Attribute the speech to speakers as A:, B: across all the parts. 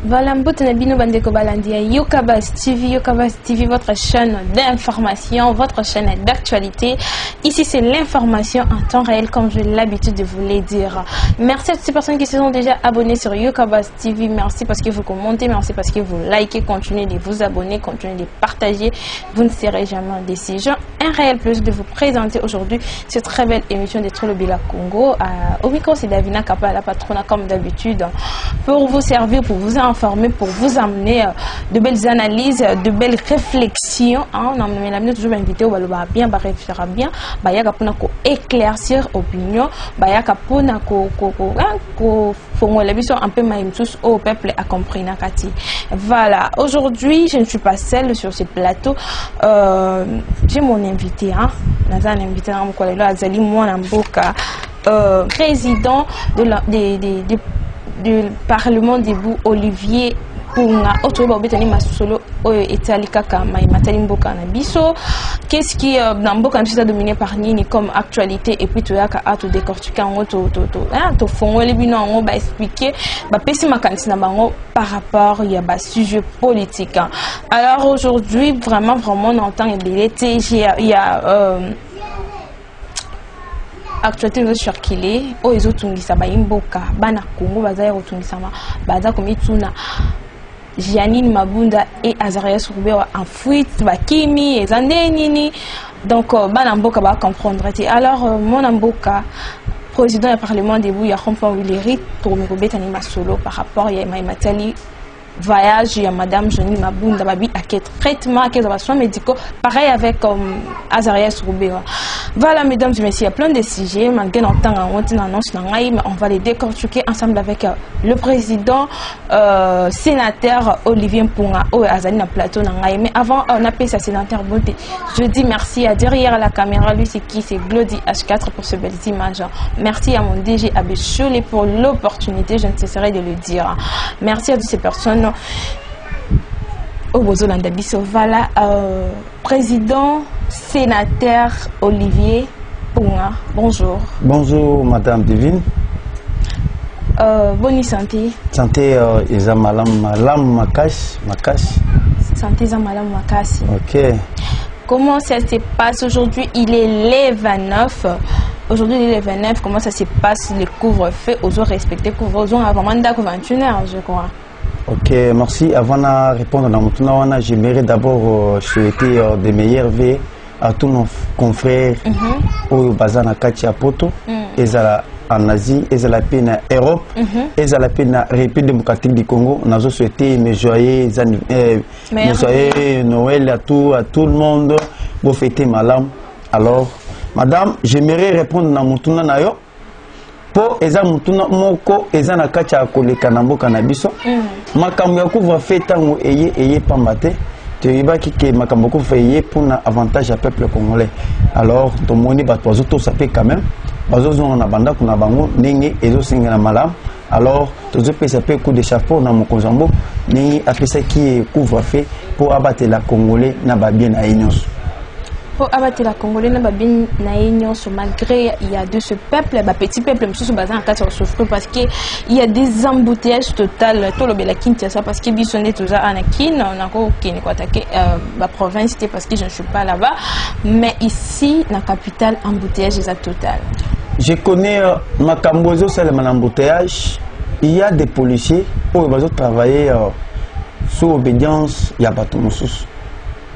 A: Voilà, Mbotenabino Bandeko Balandia, Yokabas TV, votre chaîne d'information, votre chaîne d'actualité. Ici, c'est l'information en temps réel, comme j'ai l'habitude de vous le dire. Merci à toutes ces personnes qui se sont déjà abonnées sur Yokabas TV. Merci parce que vous commentez, merci parce que vous likez. Continuez de vous abonner, continuez de partager. Vous ne serez jamais déçus. J'ai un réel plaisir de vous présenter aujourd'hui cette très belle émission de Trolobila Congo. Au micro, c'est Davina Kapa, la patronne, comme d'habitude, pour vous servir, pour vous informer, pour vous amener de belles analyses, de belles réflexions. On a toujours invité au Baloba bien, réfléchir bien, pour éclaircir opinion, pour un peu tous au peuple à comprendre. Voilà, aujourd'hui je ne suis pas seule sur ce plateau. J'ai mon invité, Azali Mwanamboka, président du Parlement debout, Olivier Punga. Qu'est-ce qui est dominé par Nini comme actualité, et puis tu as à tout décortiquer expliquer par rapport à sujet politique. Alors aujourd'hui, vraiment on entend il y a actualité de circuler o ezotungisa baimboka bana Congo baza otungisa baza komituna Janine Mabunda et Azarias Roubert en fuite bakimi ezande nini, donc bana mboka ba comprendre. Alors mon mboka président du Parlement debout ya Rompa Willeri pour me robetani masolo par rapport ya Matali voyage à Madame Janine Mabunda babi à quel traitement, à quels soins médicaux, pareil avec Azarias Roubert. Voilà, mesdames et messieurs, il y a plein de sujets, malgré notre temps, on va les décortiquer ensemble avec le président sénateur Olivier Mpunga au Azali na plateau. Mais avant, on appelle sa sénateur Bonté. Je dis merci à derrière la caméra, lui c'est qui? C'est Glody H4 pour ce belles images. Merci à mon DG Abbé Cholet pour l'opportunité, je ne cesserai de le dire. Merci à toutes ces personnes. Voilà, président sénateur Olivier Punga, bonjour.
B: Bonjour madame Divine.
A: Bonne santé.
B: Santé malam makash.
A: Santé malam makash.
B: Ok.
A: Comment ça se passe aujourd'hui? Il est le 29. Aujourd'hui, il est le 29. Comment ça se passe le couvre-feu? Aux respecté couvre-feu avant mandat 21h, je crois.
B: Ok, merci. Avant de répondre à mon j'aimerais d'abord souhaiter des meilleurs vœux à tous nos confrères au Bazana Katia Poto, en Asie, et la paix en Europe, et la paix en République démocratique du Congo. Nous avons souhaité mes joyeux Noël à tout le monde. Vous fêtez malam. Alors, madame, j'aimerais répondre à mon nayo. Po eza mutuna moko eza na kati ya koleka na mboka na biso makambo ya couvre feu tango eye pambate te yebaki ke makambo ko feye pour na avantage ya peuple congolais. Alors tomoni bato bazoto sape quand même bazozonga na banda kuna bango ndenge ezosinga na malam. Alors tozopesa pe coup de chapeau na mokonzambo ndenge apesaki couvre feu pour abattre la congolais na babien na nyonso.
A: Pour abattre la Congolais, malgré il y a de ce peuple, petit peuple, souffre parce qu'il y a des embouteillages total. Tout le Kinshasa parce que bisonné tout ça Anakin, on a encore attaqué la province parce que je ne suis pas là-bas, mais ici, la capitale, embouteillage est total.
B: Je connais ma Cambozo, c'est l'embouteillage. Il y a des policiers pour travailler sous obédience, il y a pas tout le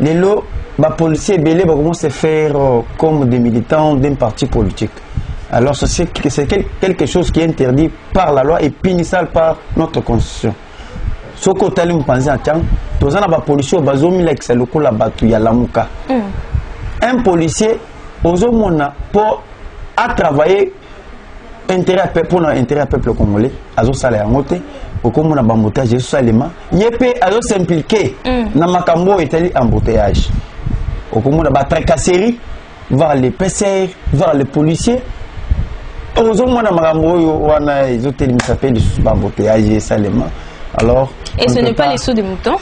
B: les lots, les policiers belés vont se faire comme des militants d'un parti politique. Alors c'est quelque chose qui est interdit par la loi et punissable par notre constitution. Ce que vous pensez à tous on a ba policier bazomi la excel ko la batu ya lamuka un policier ozomona pour à travailler intérêt pour l'intérêt peuple congolais azo sala yango te okomona bambotage salema yepe azo s'impliquer na makambo etali embouteillage okomona ba tracasserie vers les PCR vers les policiers ozomona makambo oyo wana ezoteli misape de bamboteillage salema. Alors
A: et ce n'est pas les sauts de moutons.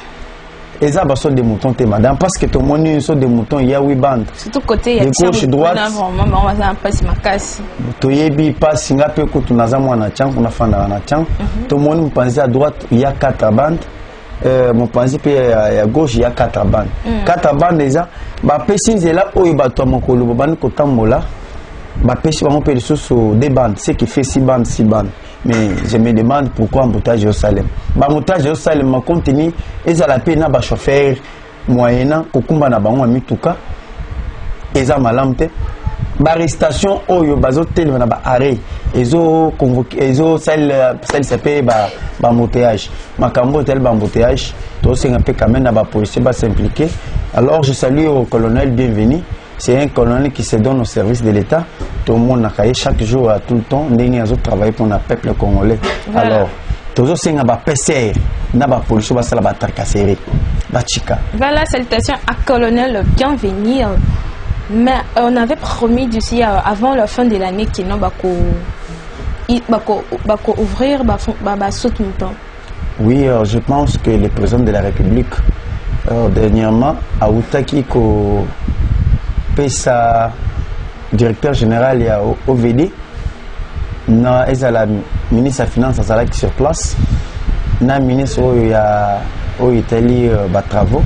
B: Et ça, bah, sauts de moutons, madame, parce que ton monnaie, une saut de moutons, il y a 8 bandes.
A: Surtout côté, il y a
B: de gauche, droite.
A: On va passer ma casse.
B: Tu y es pas Singapour, tu n'as pas un chang, on a fait un chang. Ton monnaie, vous pensez à droite, il y a 4 bandes. Mon pensée, à gauche, il y a 4 bandes. 4 bandes déjà, bah, pessis est là, où il va tomber mon colo, bah, kotambola. Bah, pessis, on peut sur des bandes, ce qui fait 6 bandes, 6 bandes. Mais je me demande pourquoi embouteillage au Salem. Embouteillage au Salem m'a contenu et ça la peine à chauffeur moyennant kokumba na bango mituka et ça malamte. Arrestation oyo bazotel na ba arrêt ezo convoqué ezo celle s'appelle ba embouteillage. Makambo tel ba embouteillage to singa pe quand même na ba policier ba s'impliquer. Alors je salue au colonel bienvenu. C'est un colonel qui se donne au service de l'État. Tout le monde a caillé chaque jour, à tout le temps. Nous avons travaillé pour le peuple congolais. Voilà. Alors, tous ceux qui ont PCR, n'a pas police, va se la battre casser.
A: Voilà, salutations à colonel bienvenu. Mais on avait promis d'ici avant la fin de l'année qu'il n'a pas ouvrir saut mouton.
B: Oui, je pense que le président de la République dernièrement a outaki ko sa directeur général et OVD na la ministre des Finances qui sur place na ministre au Italie ba travaux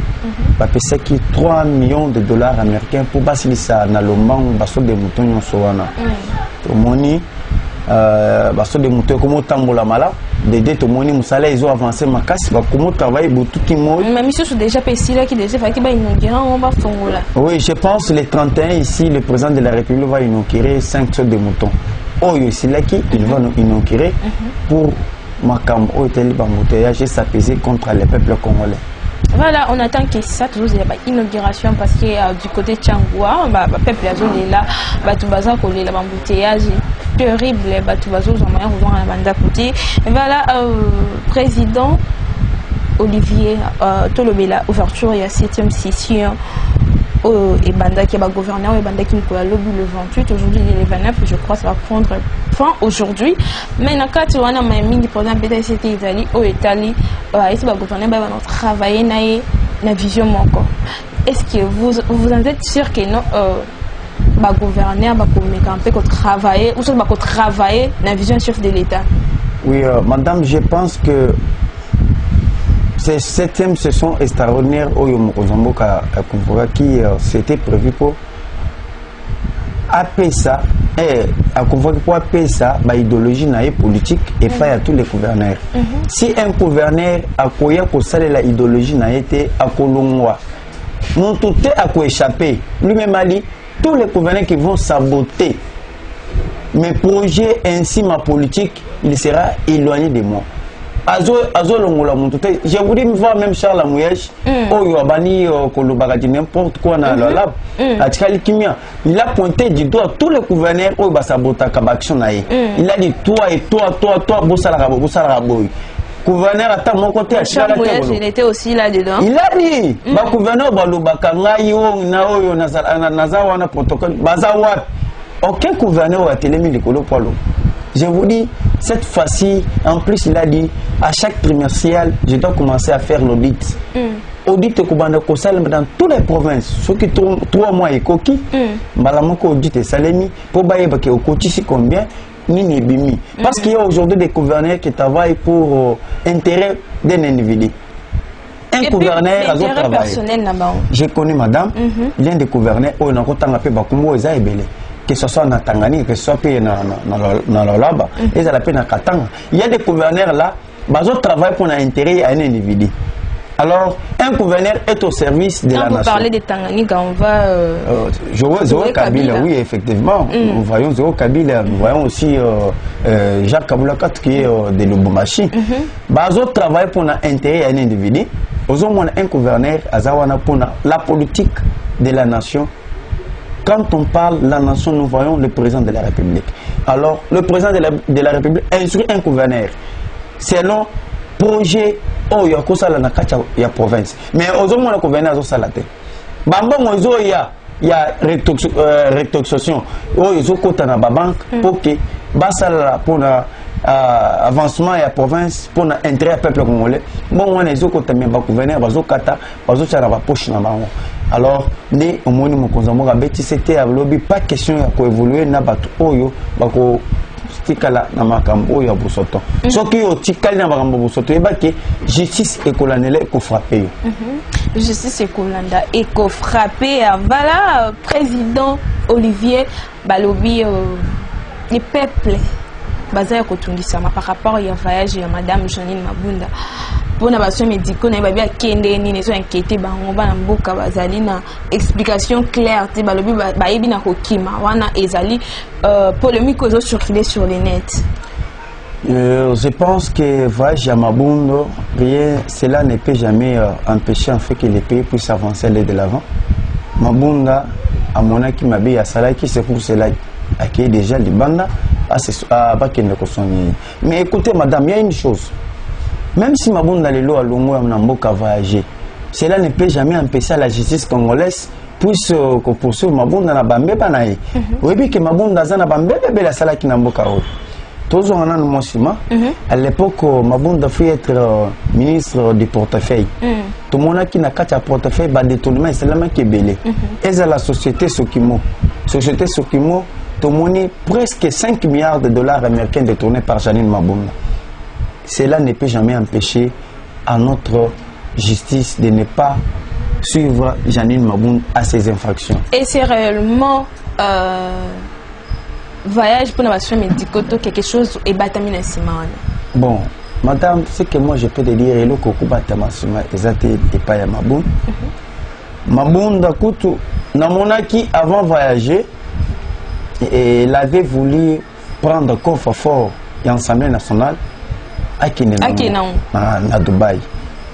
B: ba pesa qui 3 millions de dollars américains pour basili ça na lomang baso de mouton nyonso wana to moni baso de mouton comme tambola mala de to moni musala ils ont avancé ma casse ba comment travailler beaucoup qui moi
A: mais monsieur sont déjà payé là qui déjà fait qui va inaugurer on va fongola.
B: Oui, je pense le 31 ici le président de la République va inaugurer 5 sortes de moutons. Oh ici là qui il va inaugurer pour Makam au télé bambouteillage et s'apaiser contre les peuples congolais.
A: Voilà, on attend que ça toujours il y a une inauguration parce que du côté de Tchangwa, peuple azol est là, tout baza collé la bambouteillage terrible, tout bazo en moyen revoir la banda côté. Voilà, président Olivier Tolobela ouverture il y a 7e session et banda qui est gouverneur et banda qui me colle le 28 aujourd'hui il est le 29 je crois ça va prendre fin aujourd'hui mais dans cas tu vois na mini par exemple peut-être c'était Italie au Italie ici ba gouverneur ba travailler na vision encore est-ce que vous en êtes sûr que non ba gouverneur ba communiquer qu'on travailler ou soit ba travailler na vision chef de l'État?
B: Oui madame, je pense que c'est 7e session extraordinaire au Yomozombo qui c'était prévu pour appeler ça et à convoquer pour appeler ça idéologie politique et faire à tous les gouverneurs. Si un gouverneur a quoi pour saler la idéologie n'a été à Kolongwa, mon tout est à quoi échapper. Lui-même a dit tous les gouverneurs qui vont saboter mes projets ainsi ma politique, il sera éloigné de moi. Je vous dis, voir même Charles Amouyèche, n'importe quoi dans le lab, il a pointé du doigt tous les gouverneurs où il a saboté la action. Il a dit toi et toi, Bossalaraboy. Gouverneur attends mon côté à Charles Amouyèche,
A: il était aussi là-dedans.
B: Il a dit, gouverneur Balobaka, Nayo, Nazawana, protocole, Bazawat. Aucun gouverneur a télémis le colo poilo. Je vous dis, cette fois-ci, en plus, il a dit, à chaque trimestriel, je dois commencer à faire l'audit. Audit dans toutes les provinces. Ceux qui ont 3 mois et coquille, Malamoko audit et Salemi, pour bailler au cotis combien, ni bimi. Parce qu'il y a aujourd'hui des gouverneurs qui travaillent pour intérêt d'un individu. Un gouverneur a d'autres travail. Je connais madame, il y a des gouverneurs, on a content appelé Bakumbo et Zaïbele. Que ce soit en Tanganyika, que ce soit dans le lab, et ça la peine à Katanga. Il y a des gouverneurs là, ils travaillent pour l'intérêt à un individu. Alors, un gouverneur est au service de la nation. Quand vous
A: parlez de Tanganyika, on va...
B: Zéro Kabila, oui, effectivement. Nous voyons Zéro Kabila, nous voyons aussi Jacques Kaboulakat qui est de Lubumbashi. Ils travaillent pour l'intérêt à un individu. Aux hommes, un gouverneur, Azawana Pona, la politique de la nation. Quand on parle de la nation, nous voyons le président de la République. Alors, le président de la République instruit un gouverneur selon projet oh il y a quoi ça là na il y a province. Mais aux hommes, le gouverneur a salaté. Bambon il y a rétoxation. Oh ils ont côté na banque pour que basala pour la avancement et la province pour l'intérêt du peuple congolais. Bon, on est au côté de gouverneur, bazo kata, bazo tchara ba poche na bango. Alors, né au moni mo konzamo ga beti c'était à lobby pas question ya ko évoluer na batu oyo bako tikala na makambo ya bosoto. Soki o tikali na makambo bosoto eba ke justice écolanele ko frapper.
A: Justice écolanda et ko frapper voilà président Olivier Balobi les peuples bazaya kotungisama par rapport à voyage ya madame Janine Mabunda pour na baso médicaux na babia kende ni ne so inquiété bango bana mboka bazali na explication claire te balobi bayebi na kokima wana ezali polémique ozo circuler sur les net.
B: Je pense que voyage à Mabunda, rien, cela ne peut jamais empêcher en fait que les pays puissent avancer aller de l'avant. Mabunda à mon aki mabi à Salaki, c'est pour cela qui est déjà les bandes à Bakende Kosoni. Mais écoutez madame, il y a une chose. Même si Mabunda Lelo a longo à Mboka voyager, cela ne peut jamais empêcher la justice congolaise puisse poursuivre Mabunda na Bambe Banaï. Oui, bien que Mabunda Zana Bambe la Salaki na Mboka. Tous on a un mossima. À l'époque, Mabunda fut être ministre du portefeuille. Tout le monde qui n'a qu'à portefeuille, bah détournement, c'est la main qui est belée. Et c'est la société Sokimo. Société Sokimo, tout le monde presque 5 milliards de dollars américains détournés par Janine Mabunda. Cela ne peut jamais empêcher à notre justice de ne pas suivre Janine Mabunda à ses infractions. Et
A: c'est réellement voyage pour nos soins médicaux, quelque chose est batami na simana.
B: Bon, madame, ce que moi je peux te dire, le coco batama sima ezate et pas ya Mabunda. Mabunda kutu na monaki avant voyager, et il avait voulu prendre coffre-fort et l'Assemblée nationale à Dubaï.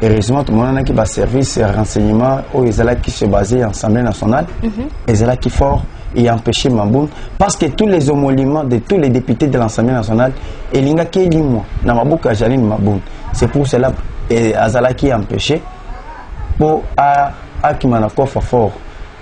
B: Heureusement, tout le monde a qui va service renseignement où ils allaient qui se baser en Assemblée nationale, ils allaient qui fort et empêcher Mabunda parce que tous les homoluments de tous les députés de l'Assemblée nationale et l'inga qui limo na mabuka Janine Mabunda. C'est pour cela et azala qui empêché pour à qui mana coffre fort.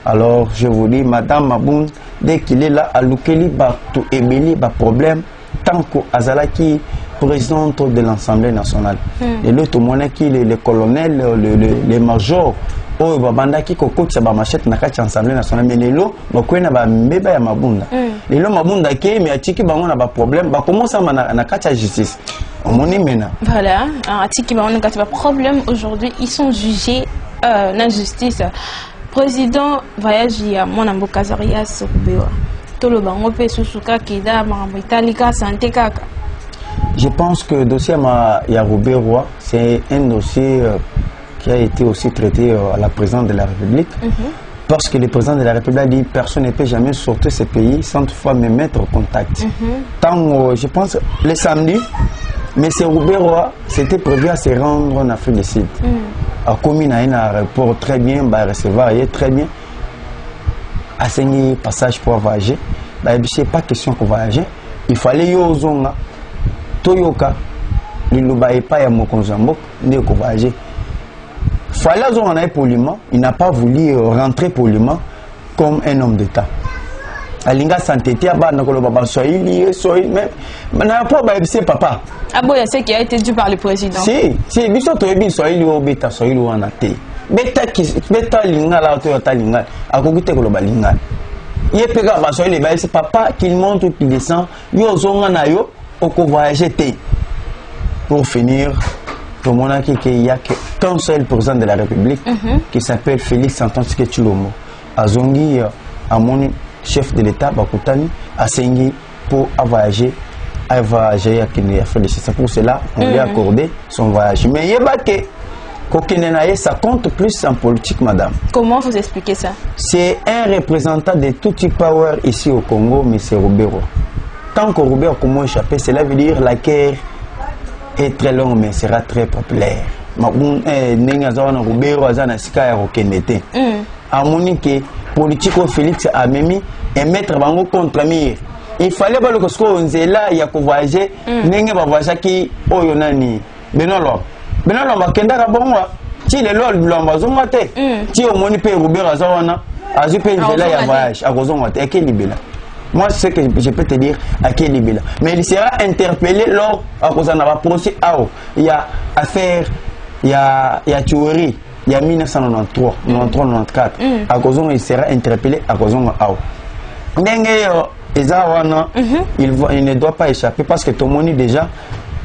B: Alors je vous dis madame Mabunda dès qu'il est là à Lukeli ba tout ébeli ba problème tant que azala qui présidente de l'Assemblée nationale. Et l'autre monnaie qui le colonel le major oh babanda ki kokotsa ba machette na kati Assemblée nationale mais lelo bakwena ba mbeba ya Mabunda. Lelo Mabunda ke mais atiki bango na ba problème ba commence na kati justice. Omoni mena.
A: Voilà, atiki bango na kati ba problème aujourd'hui ils sont jugés na justice. Président voyage ya mwana mboka Zarias Rubewa. Tolo bango pe susuka kida mambo italika santé kaka.
B: Je pense que le dossier Yarouberois, c'est un dossier qui a été aussi traité à la présidente de la République. Parce que le président de la République a dit que personne ne peut jamais sortir ce pays sans toutefois me mettre en contact. Tant, je pense, le samedi, M. Rouberois s'était prévu à se rendre en Afrique du Sud. A commis un aéroport très bien, bah, recevoir très bien. A signé passage pour voyager. Bah, c'est pas question pour voyager. Il fallait y aller Toyoka, l'Iloubaï pas ya Mokonzambok, ne ko voyager. Fallait en aller poliment, il n'a pas voulu rentrer poliment comme un homme d'État. Alinga s'entêter à bas nakolo baba soyili même n'a pas c'est papa.
A: Ah bon, il y a ce qui a été dit par le président.
B: Si biso to ebi soyili o beta soyili wana te. Beta linga la to ta linga akokite ko lo balinga. Ye pega ba soyili ba c'est papa qui monte ou qui descend, yo zonga na yo au voyager. Pour finir, tout le monde a qu'il n'y a qu'un seul président de la République qui s'appelle Félix Antoine Tshisekedi. Azongi, à mon chef de l'État, Bakutani, a signé pour voyager à Kenya. C'est pour cela qu'on lui a accordé son voyage. Mais il y a que ça compte plus en politique, madame.
A: Comment vous expliquez ça? C'est
B: un représentant de tout type power ici au Congo, M. Roubero. Tant que Robert comment échapper, cela veut dire la guerre est très longue mais sera très populaire. ndenge aza wana Rubero aza na sika ya kokende te amoni ke politique au Félix amemi et mettre bango contre mur il fallait ba loko sko nzela ya ko voyager ndenge ba voyager ki oyo nani Benolo bakenda ka bonwa ti le lol lomba zonga te ti omoni pe Rubero aza wana azu pe nzela ya voyage akozonga te ke libela. Moi, c'est ce que je peux te dire à Kelibela. Mais il sera interpellé lors à cause d'un procès. Il y a affaire, il y a théorie, il y a 1993, 93, 94. À cause il sera interpellé à cause il ne doit pas échapper parce que tout le monde déjà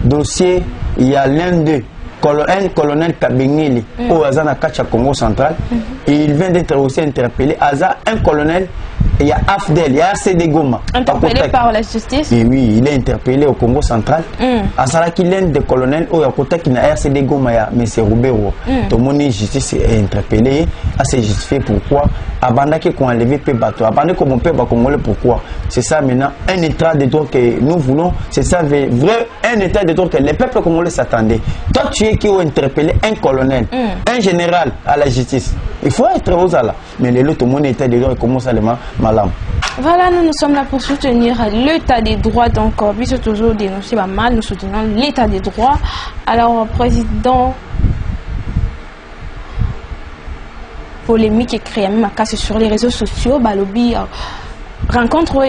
B: dossier, il y a l'un d'eux. Un colonel Kabengeli au Azana Kacha Congo central et il vient d'être aussi interpellé. Aza un colonel, il y a Afdel, il y a CD Goma.
A: Interpellé par la justice.
B: Et oui, il est interpellé au Congo central. Azala qui l'un des colonels au Yakota qui n'a RCD Goma ya mais c'est Roubero. Tout le monde justice est interpellé, à se justifier pourquoi. Abanda qui qu'on enlevé peu bateau, abanda comme on peut pas congolais pourquoi. C'est ça maintenant un état de droit que nous voulons, c'est ça vrai un état de droit que les peuples congolais s'attendaient. Toi tu es qui ont interpellé un colonel, un général à la justice. Il faut être aux là. Mais les autres, mon état de droit commence à le malam.
A: Voilà, nous sommes là pour soutenir l'état des droits. Donc, puisque toujours dénoncer mal, nous soutenons l'état des droits. Alors, président, polémique et créée même casse sur les réseaux sociaux, Balobi. Rencontre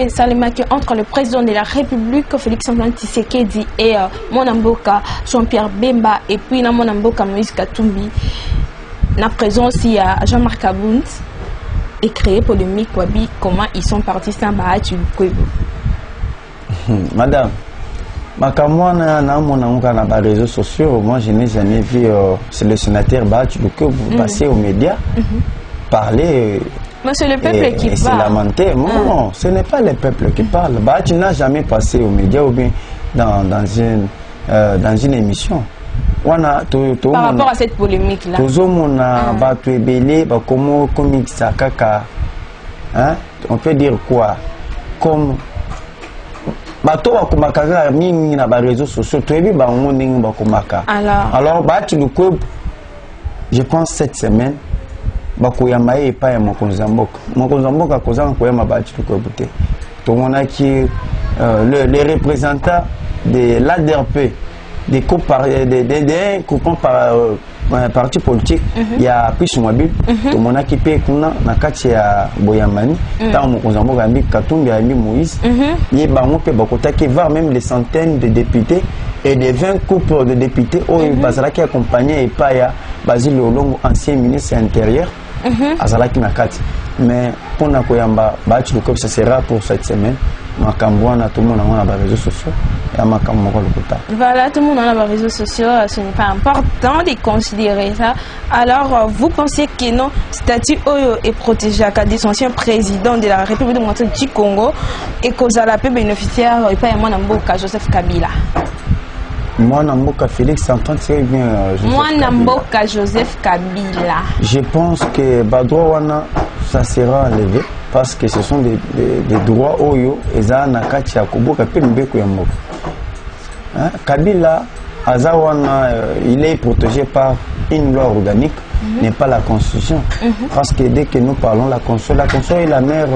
A: entre le président de la République, Félix Antoine Tshisekedi, et Monamboka, Jean-Pierre Bemba, et puis Monamboka Moïse Katumbi. La présence, il y a Jean-Marc Abount, et créé polémique, comment ils sont partis sans Bahati Lukwebo.
B: Madame, na réseaux sociaux, moi je n'ai jamais vu le sénateur Bahati Lukwebo passer aux médias, parler.
A: Mais c'est le peuple qui parle.
B: C'est lamenté. Non, ce n'est pas le peuple qui parle. Tu n'as jamais passé aux médias ou bien dans une émission.
A: Par rapport à cette polémique-là.
B: On peut dire quoi? Comme réseaux sociaux. Alors, je pense cette semaine. Bakoyama et pas Mokonzamboka. Mokonzamboka kozanga koyama Bahati Lukwebo te. Tomona qui les représentants de l'ADRP des coupons par parti politique il y a plus mobile tomona qui paye kuna na kati ya Boyamani tant Mokonzamboka ambi Katumbi ambi Moïse y bango pe bakota qui va même les centaines de députés et des 20 couples de députés au bazala qui accompagné et pas ya Basile Olongo ancien ministre intérieur Azalaki Nakati. Mais pour Nakoyamba, Bahati Lukwebo, ça sera pour cette semaine. Makambouana, tout le monde a les réseaux sociaux. Et
A: voilà, tout le monde a les réseaux sociaux. Ce n'est pas important de considérer ça. Alors, vous pensez que non, statut Oyo est protégé à des anciens présidents de la République démocratique du Congo et qu'aux Alapé bénéficiaires et pas Mwanamboka Joseph Kabila.
B: Mwanamboka Félix Antoine c'est bien
A: Mwanamboka Joseph Kabila.
B: Je pense que Badouana ça sera enlevé parce que ce sont des droits oyo eza na kati ya koboka pe mbeko ya mboka. Kabila Azawana il est protégé par une loi organique, n'est pas la constitution. Parce que dès que nous parlons la constitution est la mère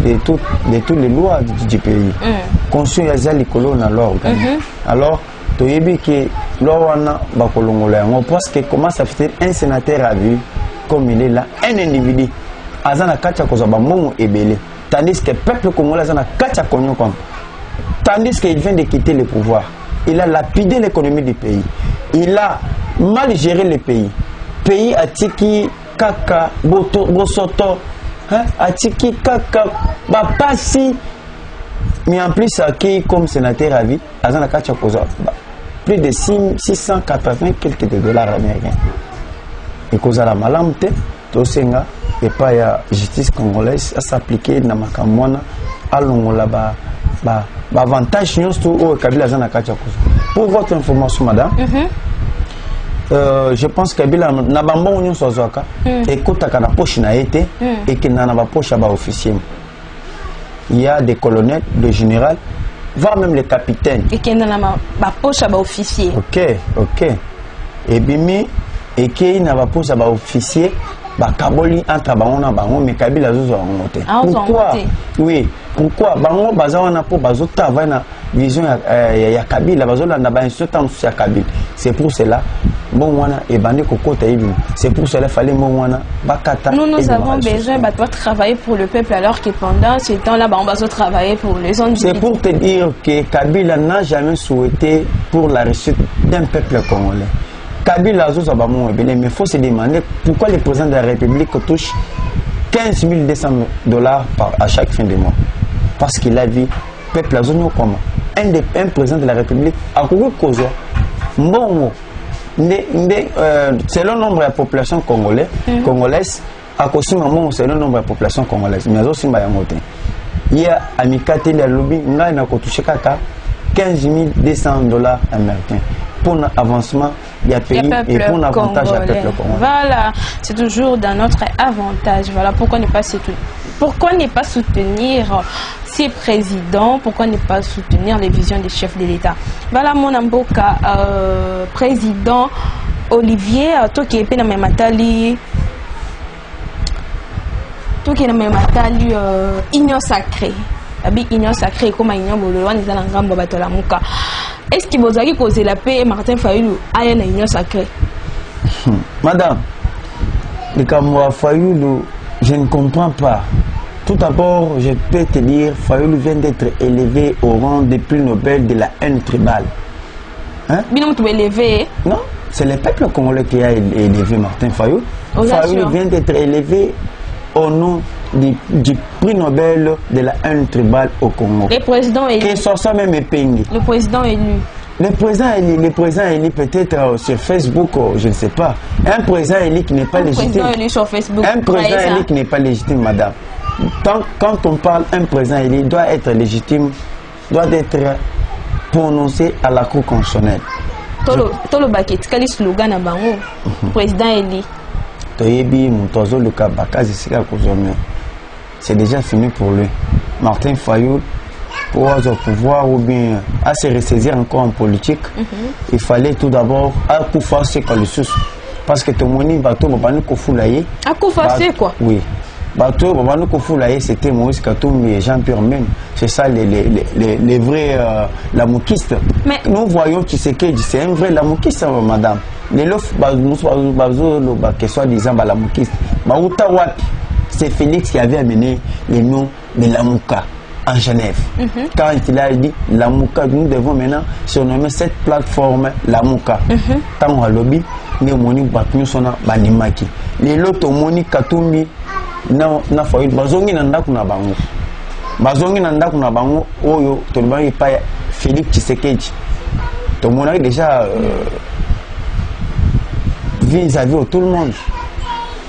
B: de toutes les lois du pays. Constitution ya likolo na loi organique. Alors toyebi que lowana bakolongola yango parce que comment ça fait un sénateur a vu comme il est là un individu azana kacha koza bamongo ebele tandis que peuple congolais azana kacha konyo comme tandis qu'il vient de quitter le pouvoir il a lapidé l'économie du pays il a mal géré le pays atiki kaka bosoto atiki kaka bapasi mais en plus qui comme sénateur à vie azana kacha koza plus de 680 quelques dollars américains. Et cause à la malamte, Tosenga, et pas la justice congolaise à s'appliquer dans ma camona, à l'ongola, avantage nous tout au Kabila Zana Kachakouz. Pour votre information, madame, je pense que Kabila n'a pas bon union sur Zoaka, et quand tu as la poche n'a été, et qu'il n'a pas poche à officier. Il y a des colonels, des généraux, voire même les capitaines.
A: Et qui n'a pas poche à officier.
B: Ok. et bimi et qui n'a pas posé à officier bah kaboli entre bango na bango mais Kabila zo zo ngote. Pourquoi? Oui, pourquoi bango baza na po bazo travailler na vision ya Kabila bazo na ba institution ya Kabila. C'est pour cela bon wana et bandi kokota ibi. C'est pour cela fallait bon wana bakata.
A: Nous avons besoin de travailler pour le peuple alors que pendant ce temps-là on va travailler pour les autres.
B: C'est pour te dire que Kabila n'a jamais souhaité pour la réussite d'un peuple congolais. Kabila mais il faut se demander pourquoi le président de la République touche 15 200 $ à chaque fin de mois. Parce qu'il a vu peuple azonio comment un président de la République a couru cause bon selon le nombre de la population congolaise à cause selon le nombre de la population congolaise mais aussi il y a Amikate la lobby n'a touché 15 200 $ américains pour l'avancement du pays et pour l'avantage du peuple congolais.
A: Voilà, c'est toujours dans notre avantage. Voilà pourquoi ne pas soutenir. Pourquoi ne pas soutenir ces présidents? Pourquoi ne pas soutenir les visions des chefs de l'État? Voilà mon amboka président Olivier Toki Epe na Matali. Toki na Matali union sacrée. Abi union sacrée comme union bololo ni za ngambo batola muka. Est-ce que vous avez causé la paix Martin Fayulu à une union sacrée?
B: Madame, le Kamoa Fayulu, je ne comprends pas. Tout d'abord, je peux te dire, Fayulu vient d'être élevé au rang des prix Nobel de la haine tribale.
A: Hein? Bien élevé.
B: Non, c'est le peuple congolais qui a élevé Martin Fayulu. Fayulu vient d'être élevé au nom du prix Nobel de la haine tribale au Congo.
A: Le président élu.
B: Qui sort ça même épingle.
A: Le président élu.
B: Le président élu peut-être sur Facebook, je ne sais pas. Un président élu qui n'est pas légitime.
A: Président élu sur Facebook.
B: Un président élu qui n'est pas légitime, madame. Quand on parle un président élu, il doit être légitime, doit être prononcé à la Cour constitutionnelle.
A: Tolo Baket, quel est le slogan à Bango? Président élu.
B: C'est déjà fini pour lui. Martin Fayulu, pour pouvoir ou bien à se ressaisir encore en politique, il fallait tout d'abord à coup forcer comme le sous. Parce que tout le monde bateau babanu kofoulaye.
A: À coup forcer quoi?
B: Oui. Bateau babanu kofoulaye c'était Moïse Katumbi et Jean-Pierre Même. C'est ça les vrais lamoukistes. Mais nous voyons Tshisekedi, c'est un vrai lamoukiste, madame. Les lofs qui soit disant lamoukiste. C'est Félix qui avait amené le nom de Lamouka en Genève. Quand il a dit Lamouka, nous devons maintenant surnommer cette plateforme Lamouka. Tant on a lobby, nous avons banimaki. Les lots moni Katumbi na failli bazongi nanda kuna bango. Bazongi nanda kuna bango oyo tolibani pa Félix Tshisekedi. Tout le monde a déjà vis-à-vis tout le monde.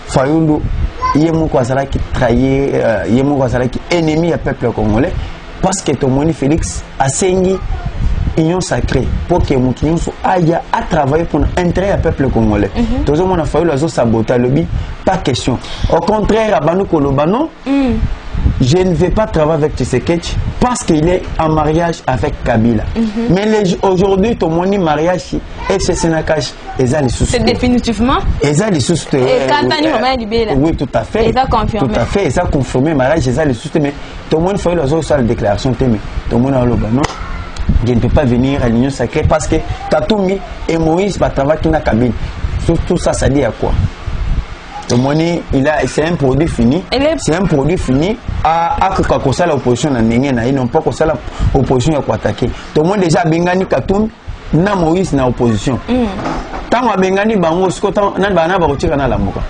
B: Fayulu Yemoko Azalaki trahi, Yemoko Azalaki ennemi du peuple congolais parce que Tomoni Félix a saigné union sacrée pour que Moukinyon aille à travailler pour l'intérêt du peuple congolais. Tout le monde a fallu la saboter le lobby, pas question. Au contraire, à Banou Kolobano, je ne vais pas travailler avec Tshisekedi parce qu'il est en mariage avec Kabila. Mais aujourd'hui, ton moni mariage et c'est Sénakash.
A: C'est définitivement.
B: Et ça les soustes. Oui, tout à fait.
A: Et ça confirmé.
B: Tout à fait. Et ça confirmé mariage et ça les soustes. Mais tout le monde fait la déclaration. Mais tout le monde a le non. Je ne peux pas venir à l'union sacrée parce que Katumbi et Moïse va travailler dans Kabila. Tout ça, ça dit à quoi? C'est un produit fini. C'est un produit fini. À l'opposition, ils n'ont pas l'opposition à attaquer. Tout le monde déjà Bengani Katumbi, na Moïse na opposition. Tant que Bengani Bango, ce que tu as dit,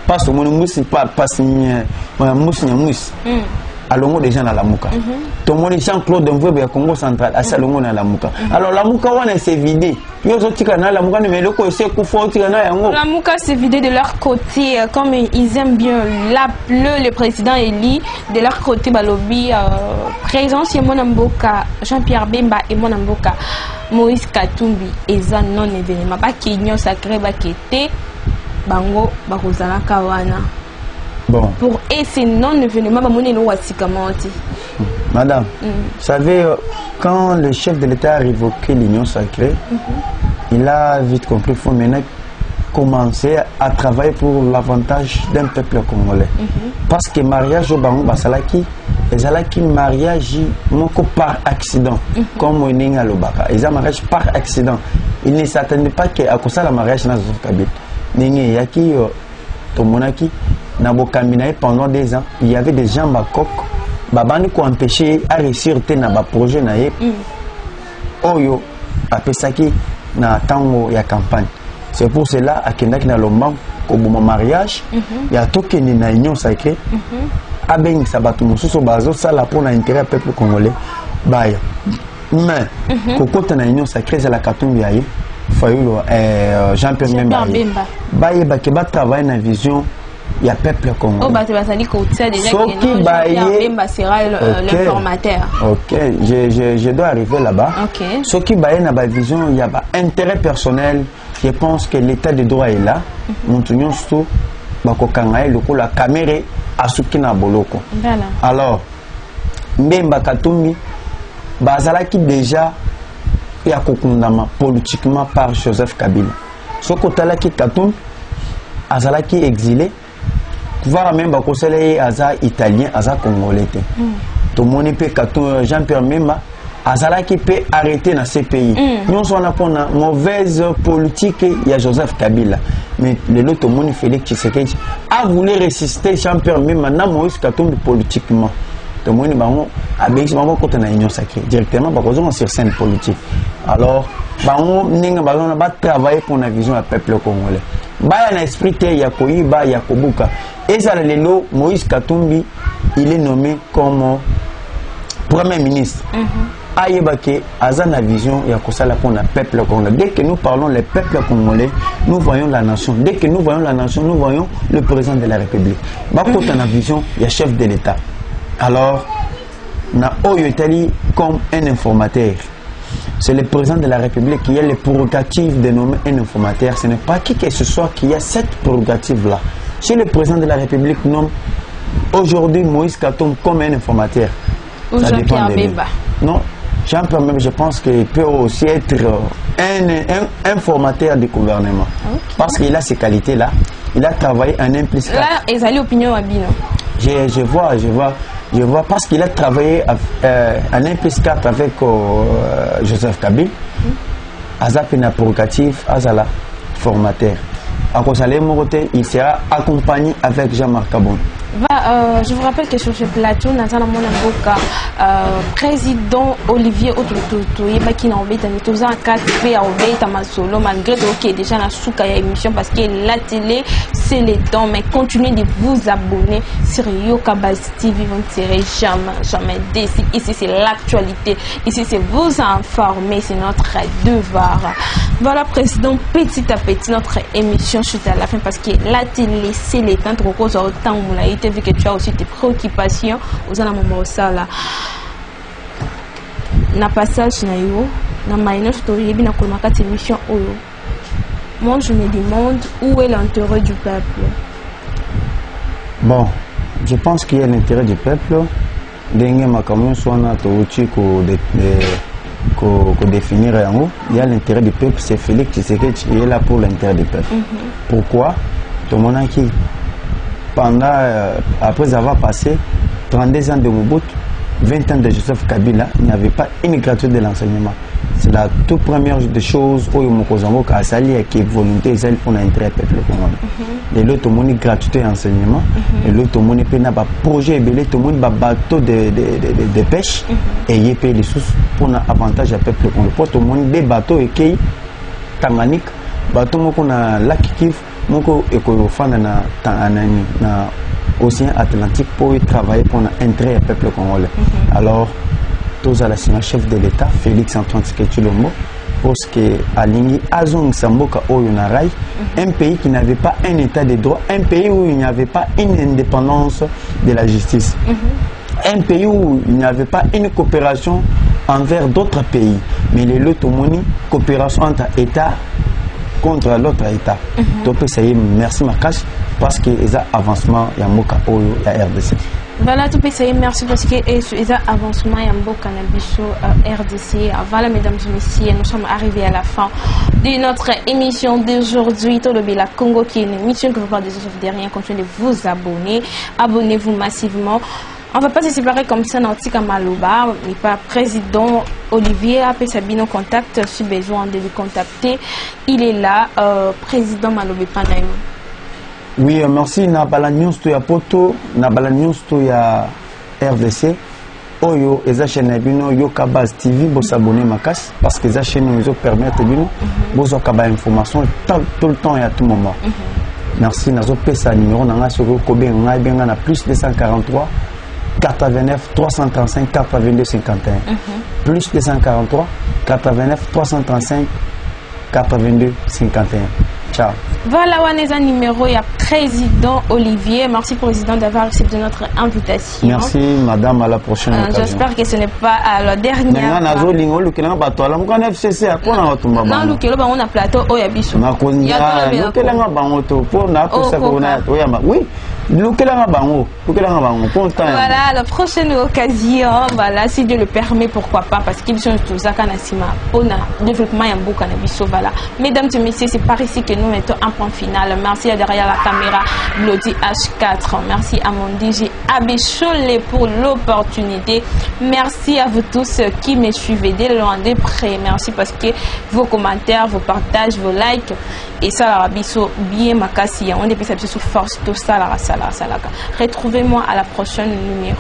B: parce que mon mousse passe mousse. Allons déjà dans la Mouka. Tout le monde Jean-Claude Mvoué au Congo central, à Salomon dans la Mouka. Alors la Mouka, on s'est vidé. La
A: Mouka s'est vidé de leur côté, comme ils aiment bien l'appeler le président Eli, de leur côté, Balobi, présence et Monamboka, Jean-Pierre Bemba et Monamboka, Moïse Katumbi, et ça non événement. Pas qu'il y a sacré, pas qu'il était, Bango, Barozana Kawana.
B: Bon.
A: Pour essayer non-événement,
B: madame, vous savez, quand le chef de l'État a révoqué l'union sacrée, il a vite compris qu'il faut maintenant commencé à travailler pour l'avantage d'un peuple congolais. Parce que mariage au Bango Basalaki, ezalaki mariage moko par accident, comme on est à l'Obaka. Ils ont mariage par accident. Ils ne s'attendaient pas qu'à cause de la mariage dans Joseph Kabila. Nengi yaki tomonaki na bokamina pendant 2 ans, il y avait des gens bakok babani ko empêcher à réussir na ba projet na ye. Oyo apesaki na tango ya campagne. C'est pour cela akendaki na lomba ko bon mariage, ya tokeni na union sacrée. Abengi sabatu mususu bazo sala pour na intérêt peuple congolais. Baya. Mais kokota na union sacrée za la katumbi yaye. Fayulo Jean-Pierre Memba. Baye bake ba travailler na vision ya peuple congolais.
A: Oh bah tu vas salir côté déjà que Jean-Pierre Memba sera l'informateur.
B: OK, je dois arriver là-bas.
A: OK.
B: Ce qui baye na ba vision ya ba intérêt personnel, je pense que l'état de droit est là. Montunyo sto bako kangaye lokola caméra asuki na boloko.
A: Voilà.
B: Alors Memba Katumbi bazalaki déjà ya kokundama politiquement par Joseph Kabila. Sokotalaki Katumbi azalaki exilé, voir même bakosele aza italien, aza congolais. Tout le monde peut Jean-Pierre Memba azalaki peut arrêter dans ces pays. Nous sommes na mauvaise politique ya Joseph Kabila. Mais le monde Félix Tshisekedi a voulu résister Jean-Pierre Memba na Moïse Katumbi politiquement. Tout le monde bango abéis bango côté na union sacrée directement bakozonga sur scène politique. Alors bango ninga bazona ba travailler pour la vision du peuple congolais. Ba na esprit ya koyiba ya kobuka. Et ça lelo Moïse Katumbi il est nommé comme premier ministre. Ayebake azana vision ya kosala pour le peuple congolais. Dès que nous parlons le peuple congolais, nous voyons la nation. Dès que nous voyons la nation, nous voyons le président de la République. Ba côté na vision ya chef de l'État. Alors, na Oyo Italie comme un informateur. C'est le président de la République qui a les prérogatives de nommer un informateur. Ce n'est pas qui que ce soit qui a cette prérogative-là. Si le président de la République nomme aujourd'hui Moïse Katumbi comme un informateur, ça dépend de lui. Non, Jean-Pierre Memba, je pense qu'il peut aussi être un informateur du gouvernement. Okay. Parce qu'il a ces qualités-là. Il a travaillé en implicite.
A: Là, ils allaient opinion à Bino.
B: Je vois parce qu'il a travaillé en implicite avec Joseph Kabila. Azap une prérogative, Azala formateur. À cause de il sera accompagné avec Jean-Marc Kabon.
A: Je vous rappelle que sur ce plateau, nous avons président Olivier Otototo, qui n'a pas tous en 4 solo malgré qu'il est déjà dans souka émission parce que la télé c'est le temps, mais continuez de vous abonner sur Yokabaz TV, vous ne serez jamais déçus. Ici c'est l'actualité, ici c'est vous informer, c'est notre devoir. Voilà président, petit à petit notre émission chute à la fin parce que la télé c'est le temps, trop autant vu que tu as aussi tes préoccupations aux moment ça là na passage na yo na minor story bi na kolmaka émission oyo. Moi je me demande où est l'intérêt du peuple.
B: Bon, je pense qu'il y a l'intérêt du peuple dengue makamu sona to uchi ko définir en haut. Il y a l'intérêt du peuple, c'est Félix Tshisekedi qui est là pour l'intérêt du peuple. Pourquoi? Tout le monde qui pendant, après avoir passé 32 ans de Mobutu, 20 ans de Joseph Kabila, il n'y avait pas une gratuité de l'enseignement. C'est la toute première des choses où il a sali qui est volonté pour l'intérêt du peuple congolais. Et l'autre monde gratuité d'enseignement, et l'autre monde peut un projet, tout le monde un bateau de pêche, et il paye les sources pour un avantage du peuple congolais. Pour tout le monde des bateaux et qui Tanganyika, bateau qu'on a lac Kivu. Moko ekofana na océan Atlantique pour travailler pour l'intérêt du peuple congolais. Alors, tous à la chef de l'État, Félix Antoine Tshisekedi Tshilombo, parce que Alingi Azong Samboka Oyonarai, un pays qui n'avait pas un état de droit, un pays où il n'y avait pas une indépendance de la justice, un pays où il n'y avait pas une coopération envers d'autres pays, mais les lotomoni coopération entre États contre l'autre État. Donc, merci Makash parce qu'il y a avancement, il y a Moka Oyo, il y a RDC.
A: Voilà, tout pays, merci parce que c'est un avancement et un beau cannabis RDC. Voilà, mesdames et messieurs, nous sommes arrivés à la fin de notre émission d'aujourd'hui. Tolobela Congo, qui est une émission que vous parlez de rien. Continuez de vous abonner. Abonnez-vous massivement. On ne va pas se séparer comme ça dans Tika Maloba, mais pas président Olivier a fait Sabino contact, si besoin de le contacter. Il est là, président Malobé Panayo.
B: Oui, merci. Na bala news to ya poto, na bala news to ya RDC. Oyo, eza chaîne bino yo Kabaz TV, bo s'abonner makas parce que eza chaîne nous permettre bino, bo zo kaba information tout le temps et à tout moment. Merci. Nazo pesa numéro nanga sur Kobe ngai benga na plus 243 89 335 82 51. Plus 243 89 335 82 51. Ciao.
A: Voilà, Waneza numéro, il y a président Olivier. Merci président d'avoir accepté notre invitation.
B: Merci madame, à la prochaine occasion.
A: J'espère que ce n'est pas la dernière.
B: Non,
A: on a plateau au Yabiso. Voilà, la prochaine occasion, voilà, si Dieu le permet, pourquoi pas, parce qu'ils sont tous à Kanasima. On a développement et un beau cannabis. Voilà. Mesdames et messieurs, c'est par ici que nous mettons un point final. Merci à derrière la caméra, Glody H4. Merci à mon DJ Abécholé pour l'opportunité. Merci à vous tous qui me suivez de loin de près. Merci parce que vos commentaires, vos partages, vos likes, et ça, la rabisso bien makasi. On est plus sur force, tout ça, la salaka. Retrouvez-moi à la prochaine numéro.